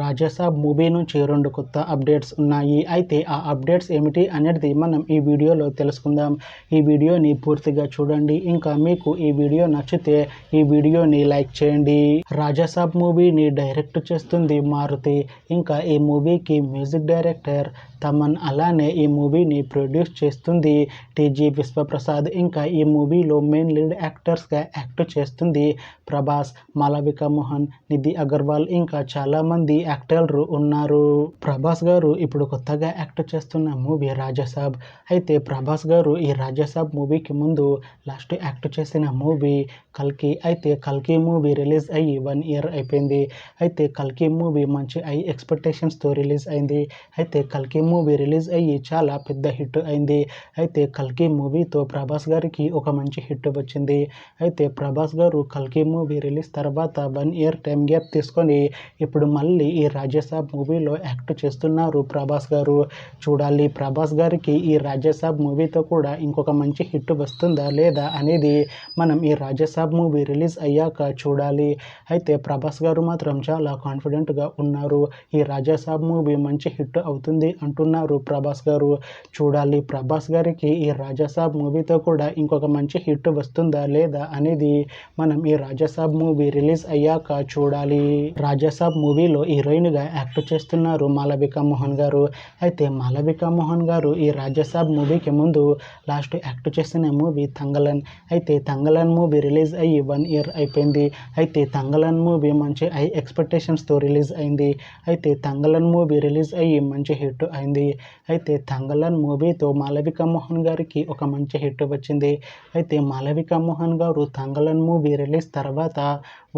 Raja Saab movie నుంచి 2 కొత్త updates ఉన్నాయి. అయితే ఆ అప్డేట్స్ ఏమిటి అనేది మనం ఈ వీడియోలో తెలుసుకుందాం. ఈ వీడియోని పూర్తిగా చూడండి. ఇంకా మీకు ఈ వీడియో నచ్చితే ఈ వీడియోని లైక్ చేయండి. రాజాసాబ్ మూవీని డైరెక్ట్ చేస్తుంది మారుతి. ఇంకా ఈ మూవీకి మ్యూజిక్ డైరెక్టర్ తమన్, అలానే ఈ మూవీని ప్రొడ్యూస్ చేస్తుంది టీజీ విశ్వప్రసాద్. ఇంకా ఈ మూవీలో మెయిన్ లీడ్ యాక్టర్స్గా యాక్ట్ చేస్తుంది ప్రభాస్, మాళవిక మోహన్, నిధి అగర్వాల్, ఇంకా చాలామంది యాక్టర్లు ఉన్నారు. ప్రభాస్ గారు ఇప్పుడు కొత్తగా యాక్ట్ చేస్తున్న మూవీ రాజాసాబ్. అయితే ప్రభాస్ గారు ఈ రాజాసాబ్ మూవీకి ముందు లాస్ట్ యాక్ట్ చేసిన మూవీ కల్కి. అయితే కల్కి మూవీ రిలీజ్ అయ్యి 1 year అయిపోయింది. అయితే కల్కి మూవీ మంచి హై ఎక్స్పెక్టేషన్స్తో రిలీజ్ అయింది. అయితే కల్కి మూవీ రిలీజ్ అయ్యి చాలా పెద్ద హిట్ అయింది. అయితే కల్కి మూవీతో ప్రభాస్ గారికి ఒక మంచి హిట్ వచ్చింది. అయితే ప్రభాస్ గారు కల్కి మూవీ రిలీజ్ తర్వాత 1 year టైం గ్యాప్ తీసుకొని ఇప్పుడు మళ్ళీ ఈ రాజాసాబ్ మూవీలో యాక్ట్ చేస్తున్నారు ప్రభాస్ గారు. చూడాలి ప్రభాస్ గారికి ఈ రాజాసాబ్ మూవీతో కూడా ఇంకొక మంచి హిట్ వస్తుందా లేదా అనేది మనం ఈ రాజాసాబ్ మూవీ రిలీజ్ అయ్యాక చూడాలి. అయితే ప్రభాస్ గారు మాత్రం చాలా కాన్ఫిడెంట్గా ఉన్నారు. ఈ రాజాసాబ్ మూవీ మంచి హిట్ అవుతుంది అంటున్నారు ప్రభాస్ గారు. చూడాలి ప్రభాస్ గారికి ఈ రాజాసాబ్ మూవీతో కూడా ఇంకొక మంచి హిట్ వస్తుందా లేదా అనేది మనం ఈ రాజాసాబ్ మూవీ రిలీజ్ అయ్యాక చూడాలి. రాజాసాబ్ మూవీలో హీరోయిన్గా యాక్ట్ చేస్తున్నారు మాళవిక మోహన్ గారు. అయితే మాళవిక మోహన్ గారు ఈ రాజాసాబ్ మూవీకి ముందు లాస్ట్ యాక్ట్ చేసిన మూవీ తంగలన్. అయితే తంగలన్ మూవీ రిలీజ్ అయ్యి 1 year అయిపోయింది. అయితే తంగలన్ మూవీ మంచి హై ఎక్స్పెక్టేషన్స్తో రిలీజ్ అయింది. అయితే తంగలన్ మూవీ రిలీజ్ అయ్యి మంచి హిట్ అయింది. అయితే తంగలన్ మూవీతో మాళవిక మోహన్ గారికి ఒక మంచి హిట్ వచ్చింది. అయితే మాళవిక మోహన్ గారు తంగలన్ మూవీ రిలీజ్ తర్వాత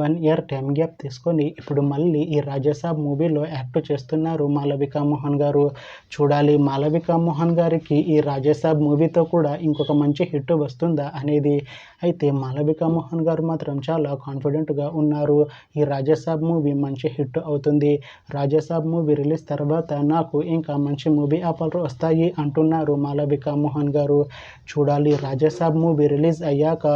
1 year టైం గ్యాప్ తీసుకొని ఇప్పుడు మళ్ళీ ఈ రాజాసాబ్ మూవీలో యాక్ట్ చేస్తున్నారు మాళవిక మోహన్ గారు. చూడాలి మాళవిక మోహన్ గారికి ఈ రాజాసాబ్ మూవీతో కూడా ఇంకొక మంచి హిట్ వస్తుందా అనేది. అయితే మాళవిక మోహన్ గారు మాత్రం చాలా కాన్ఫిడెంట్గా ఉన్నారు. ఈ రాజాసాబ్ మూవీ మంచి హిట్ అవుతుంది. రాజాసాబ్ మూవీ రిలీజ్ తర్వాత నాకు ఇంకా మంచి మూవీ ఆఫర్లు వస్తాయి అంటున్నారు మాళవిక మోహన్ గారు. చూడాలి రాజాసాబ్ మూవీ రిలీజ్ అయ్యాక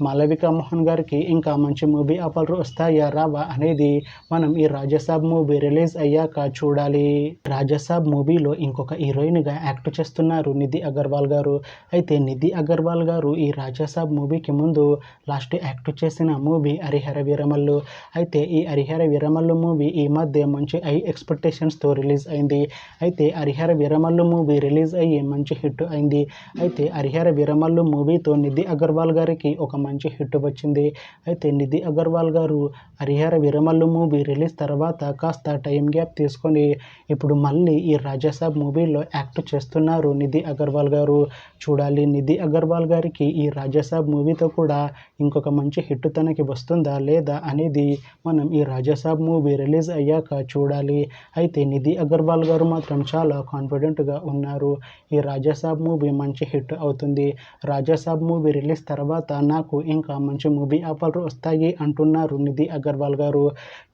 మాళవిక మోహన్ గారికి ఇంకా మంచి మూవీ ఆఫర్లు వస్తాయా రావా అనేది మనం ఈ రాజాసాబ్ మూవీ రిలీజ్ అయ్యాక చూడాలి. రాజాసాబ్ మూవీలో ఇంకొక హీరోయిన్గా యాక్ట్ చేస్తున్నారు నిధి అగర్వాల్ గారు. అయితే నిధి అగర్వాల్ గారు ఈ రాజాసాబ్ మూవీకి ముందు లాస్ట్ యాక్ట్ చేసిన మూవీ హరిహర వీరమల్లు. అయితే ఈ హరిహర వీరమల్లు మూవీ ఈ మధ్య మంచి హై ఎక్స్పెక్టేషన్స్తో రిలీజ్ అయింది. అయితే హరిహర వీరమల్లు మూవీ రిలీజ్ అయ్యి మంచి హిట్ అయింది. అయితే హరిహర వీరమల్లు మూవీతో నిధి అగర్వాల్ గారికి ఒక మంచి హిట్ వచ్చింది. అయితే నిధి అగర్వాల్ గారు హరిహర వీరమల్లు మూవీ రిలీజ్ తర్వాత కాస్త టైం గ్యాప్ తీసుకొని ఇప్పుడు మళ్ళీ ఈ రాజాసాబ్ మూవీలో యాక్ట్ చేస్తున్నారు నిధి అగర్వాల్ గారు. చూడాలి నిధి అగర్వాల్ గారికి ఈ రాజాసాబ్ మూవీతో కూడా ఇంకొక మంచి హిట్ తనకి వస్తుందా లేదా అనేది మనం ఈ రాజాసాబ్ మూవీ రిలీజ్ అయ్యాక చూడాలి. అయితే నిధి అగర్వాల్ గారు మాత్రం చాలా కాన్ఫిడెంట్గా ఉన్నారు. ఈ రాజాసాబ్ మూవీ మంచి హిట్ అవుతుంది. రాజాసాబ్ మూవీ రిలీజ్ తర్వాత నాకు ఇంకా మంచి మూవీ ఆఫర్లు వస్తాయి అంటున్నారు నిధి అగర్వాల్ గారు.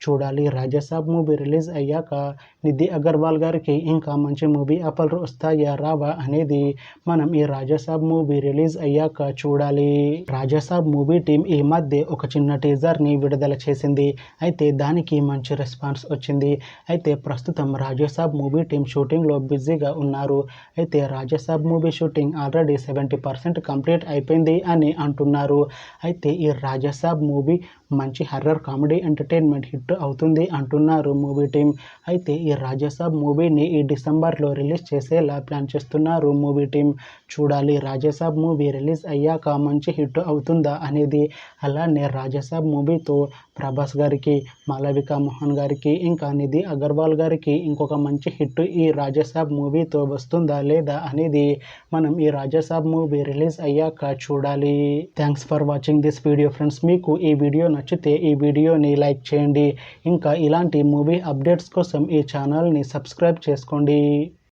చూడాలి రాజాసాబ్ మూవీ రిలీజ్ అయ్యాక నిధి అగర్వాల్ గారికి ఇంకా మంచి మూవీ ఆఫర్లు వస్తాయా రావా అనేది మనం ఈ రాజాసాబ్ మూవీ రిలీజ్ అయ్యాక చూడాలి. రాజాసాబ్ మూవీ టీం ఈ మధ్య ఒక చిన్న టీజర్ని విడుదల చేసింది. అయితే దానికి మంచి రెస్పాన్స్ వచ్చింది. అయితే ప్రస్తుతం రాజాసాబ్ మూవీ టీం షూటింగ్లో బిజీగా ఉన్నారు. అయితే Rajasaab movie shooting already 70% complete అయిపోయింది అని అంటున్నారు. అయితే ఈ రాజాసాబ్ మూవీ మంచి హర్రర్ కామెడీ ఎంటర్టైన్మెంట్ హిట్ అవుతుంది అంటున్నారు మూవీ టీం. అయితే ఈ రాజాసాబ్ మూవీని ఈ డిసెంబర్లో రిలీజ్ చేసేలా ప్లాన్ చేస్తున్నారు మూవీ టీం. చూడాలి రాజాసాబ్ మూవీ రిలీజ్ అయ్యాక మంచి హిట్ అవుతుందా అనేది. అలానే రాజాసాబ్ మూవీతో ప్రభాస్ గారికి, మాళవిక మోహన్ గారికి, ఇంకా నిధి అగర్వాల్ గారికి ఇంకొక మంచి హిట్ ఈ రాజాసాబ్ మూవీతో వస్తుందా లేదా అనేది మనం ఈ రాజాసాబ్ మూవీ రిలీజ్ అయ్యాక చూడాలి. Thanks for watching this video friends. మీకు ఈ వీడియో నచ్చితే ఈ వీడియోని లైక్ చేయండి. ఇంకా ఇలాంటి మూవీ అప్డేట్స్ కోసం ఈ ఛానల్ని సబ్స్క్రైబ్ చేసుకోండి.